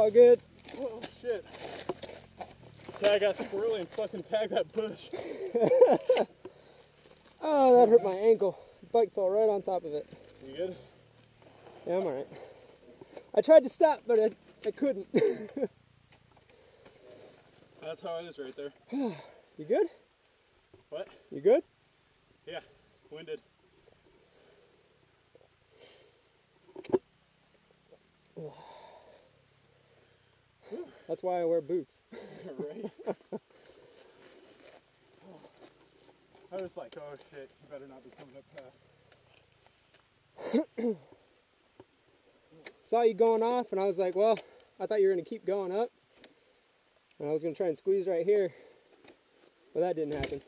all good? Oh shit. Tag got squirrely and fucking tag got bush. Oh, that hurt my ankle. The bike fell right on top of it. You good? Yeah, I'm alright. I tried to stop, but I couldn't. That's how it is right there. You good? What? You good? Yeah, winded. That's why I wear boots. Right? I was like, oh shit, you better not be coming up fast. Saw you going off, and I was like, well, I thought you were going to keep going up. And I was going to try and squeeze right here, but that didn't happen.